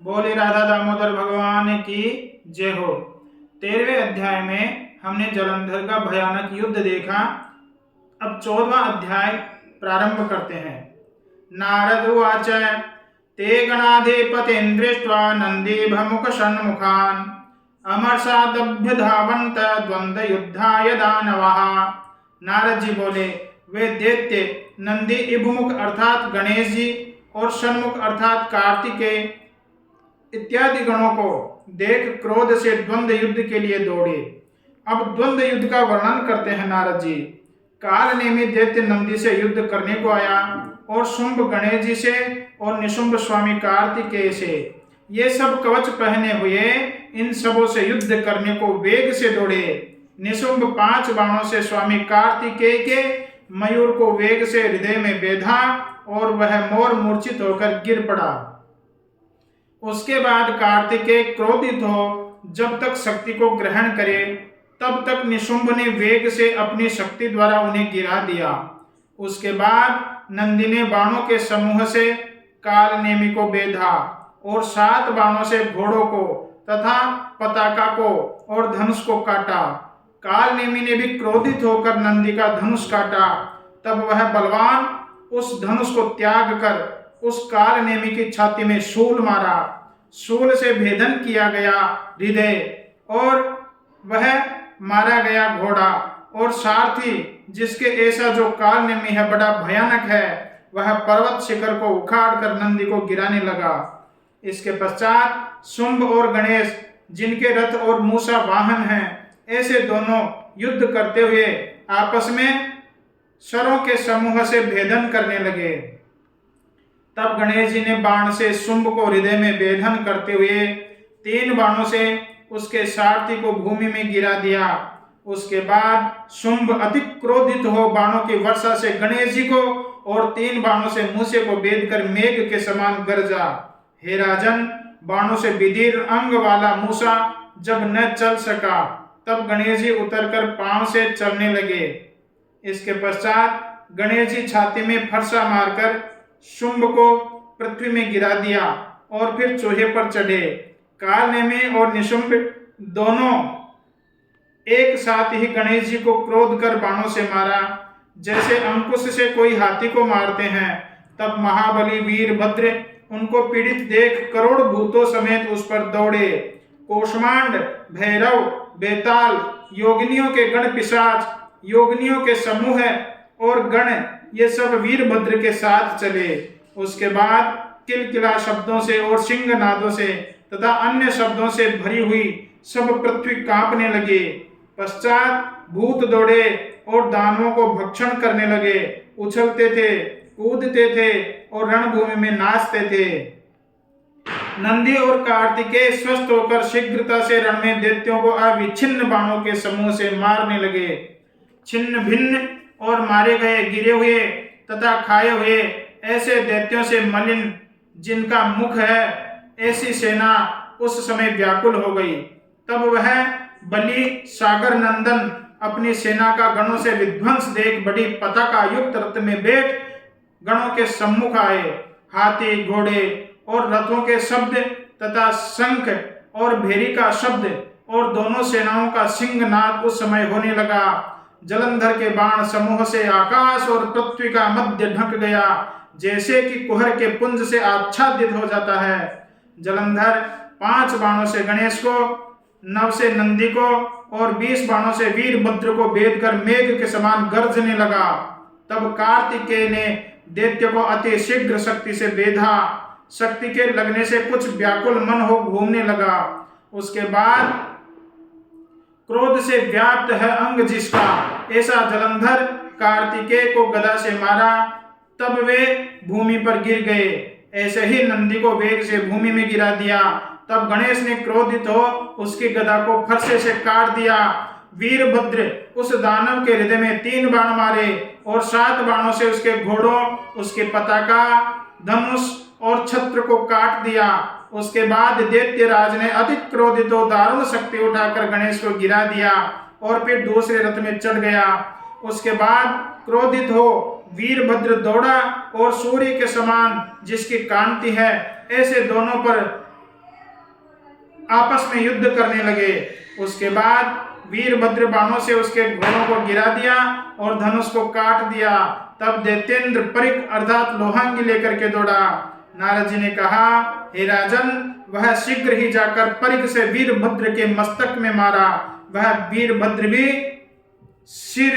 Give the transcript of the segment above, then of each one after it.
बोले राधा दामोदर भगवान की जय हो। 13वें अध्याय में हमने जलंधर का भयानक युद्ध देखा। अब 14वां अध्याय प्रारंभ करते हैं। नारद उवाच ते गणाधिपतिं दृष्ट्वा नन्दीभमुख षण्मुखान् अमर्षादभ्युधावन्त द्वन्द्वयुद्धाय दानवः। नारद जी बोले, वे दैत्य नंदी इभमुख अर्थात गणेश जी और षण्मुख अर्थात कार्तिकेय इत्यादि गणों को देख क्रोध से द्वंद्व युद्ध के लिए दौड़े। अब द्वंद्व युद्ध का वर्णन करते हैं नारद जी। काल नेमी दैत्य नंदी से युद्ध करने को आया और शुंभ गणेश जी से और निशुंभ स्वामी कार्तिकेय से। ये सब कवच पहने हुए इन सबों से युद्ध करने को वेग से दौड़े। निशुंभ 5 बाणों से स्वामी कार्तिकेय के मयूर को वेग से हृदय में बेधा और वह मोर मूर्छित होकर गिर पड़ा। उसके बाद कार्तिकेय क्रोधित हो जब तक शक्ति को ग्रहण करे तब तक निशुंभ ने वेग से अपनी शक्ति द्वारा उन्हें गिरा दिया। उसके बाद नंदी ने बाणों के समूह से काल नेमी को बेधा और 7 बाणों से घोड़ों को तथा पताका को और धनुष को काटा। काल नेमी ने भी क्रोधित होकर नंदी का धनुष काटा। तब वह बलवान उस धनुष को त्याग कर उस काल नेमी की छाती में शूल मारा। शूल से भेदन किया गया हृदय और वह मारा गया घोड़ा और सारथी, जिसके ऐसा जो काल नेमी है बड़ा भयानक है, वह पर्वत शिखर को उखाड़ कर नंदी को गिराने लगा। इसके पश्चात शुंभ और गणेश, जिनके रथ और मूसा वाहन हैं, ऐसे दोनों युद्ध करते हुए आपस में शरों के समूह से भेदन करने लगे। तब गणेश जी ने बाण से शुंभ को हृदय में भेदन करते हुए 3 बाणों से उसके सारथी को भूमि में गिरा दिया। उसके बाद शुंभ अधिक क्रोधित हो बाणों की वर्षा से गणेश जी को और 3 बाणों से मूसे को भेद कर मेघ के समान गरजा। हे राजन, बाणों से विदीर्ण अंग वाला मूसा जब न चल सका तब गणेश जी उतरकर पांव से चलने लगे। इसके पश्चात गणेश जी छाती में फरसा मारकर शुंभ को पृथ्वी में गिरा दिया और फिर चूहे पर चढ़े। काल नेमी और निशुंभ दोनों एक साथ ही गणेश जी को क्रोध कर बाणों से मारा, जैसे अंकुश से कोई हाथी को मारते हैं। तब महाबली वीरभद्र उनको पीड़ित देख करोड़ भूतों समेत उस पर दौड़े। कोषमांड, भैरव, बेताल, योगिनियों के गण पिशाच, योगिनियों के समूह और गण, ये सब वीरभद्र के साथ चले। उसके बाद किलकिला शब्दों से और सिंह नादों से तथा अन्य शब्दों से भरी हुई सब पृथ्वी कांपने लगे। पश्चात भूत दौड़े और दानवों को भक्षण करने लगे, उछलते थे, कूदते थे और रणभूमि में नाचते थे। नंदी और कार्तिकेय स्वस्थ होकर शीघ्रता से रण में दैत्यों को अविच्छिन्न बाणों के समूह से मारने लगे। छिन्न भिन्न और मारे गए, गिरे हुए तथा खाए हुए ऐसे दैत्यों से मलिन जिनका मुख है, ऐसी सेना उस समय व्याकुल हो गई। तब वह बलि सागर नंदन अपनी सेना का गणों से विध्वंस देख बड़ी पताका युक्त रथ में बैठ गणों के सम्मुख आए। हाथी, घोड़े और रथों के शब्द तथा शंख और भेरी का शब्द और दोनों सेनाओं का सिंहनाद उस समय होने लगा। जलंधर के बाण समूह से आकाश और पृथ्वी का मध्य ढक गया, जैसे कि कुहर के पुंज से आच्छादित हो जाता है। जलंधर 5 बाणों से गणेश को, 9 से नंदी को और 20 बाणों से वीरभद्र को भेद कर मेघ के समान गरजने लगा। तब कार्तिकेय ने दैत्य को अति शीघ्र शक्ति से बेधा। शक्ति के लगने से कुछ व्याकुल मन हो घूमने लगा। उसके बाद क्रोध से व्याप्त है अंग जिसका, ऐसा जलंधर कार्तिकेय को गदा से मारा, तब वे भूमि पर गिर गए। ऐसे ही नंदी को वेग से भूमि में गिरा दिया। तब गणेश ने क्रोधित हो उसकी गदा को फरसे से काट दिया। वीरभद्र उस दानव के हृदय में 3 बाण मारे और 7 बाणों से उसके घोड़ों, उसके पताका, धनुष और छत्र को काट दिया। उसके बाद दैत्यराज ने अधिक क्रोधित हो दारुण शक्ति उठाकर गणेश को गिरा दिया और फिर दूसरे रथ में चढ़ गया। उसके बाद क्रोधित हो वीरभद्र दौड़ा और सूर्य के समान जिसकी कांति है, ऐसे दोनों पर आपस में युद्ध करने लगे। उसके बाद वीरभद्र बाणों से उसके घोड़ों को गिरा दिया और धनुष को काट दिया। तब दैत्येंद्र परिक अर्थात लोहांगी लेकर के दौड़ा। नारद जी ने कहा, हे राजन, वह शीघ्र ही जाकर परिक से वीरभद्र के मस्तक में मारा। वह वीरभद्र भी सिर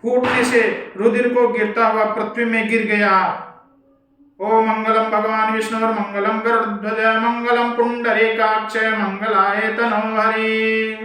फूटने से रुधिर को गिरता हुआ पृथ्वी में गिर गया। ओम मंगलम भगवान विष्णु मंगलम गरुड़ध्वज मंगलम पुंडरीकाक्ष मंगलाय तनोहरि।